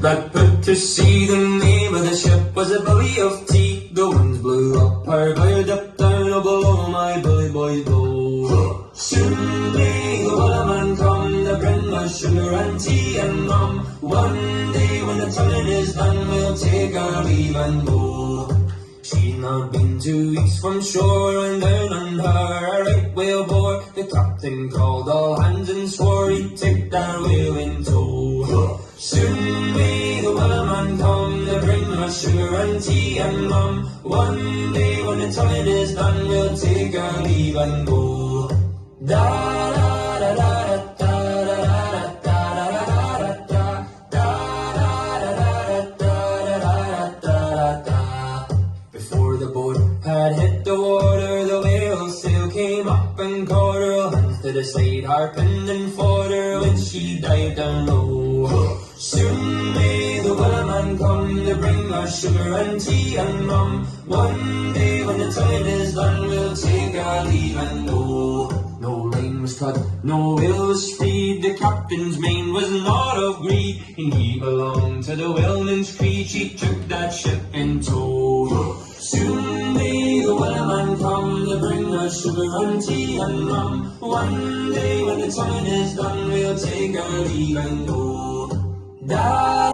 that put to sea. The name of the ship was a Billy of Tea. The winds blew up her bow, dipped down below my bully boys blow. Soon may the wellerman come to bring us sugar and tea and rum. One day when the tonguing is done, we'll take our leave and go. She'd not been 2 weeks from shore, and down on her a right whale bore. The captain called all hands and swore he'd take that whale in tow. Soon may the wellerman come to bring us sugar and tea and rum. One day when the tonguing is done, we'll take our leave and go. Da da da da da da da da da da da. Before the boat had hit the water, the whale sail came up and caught her. All hands to the side, harping and fought her when she dived down low. Soon may the wellerman come to bring us sugar and tea and rum. One day when the tonguing is done, we'll take our leave and go. No line was cut, no whale was freed. The captain's mane was not of greed, and he belonged to the whaleman's creed. She took that ship in tow. Soon may the wellerman come to bring us sugar and tea and rum. One day when the tonguing is done, we'll take our leave and go. Da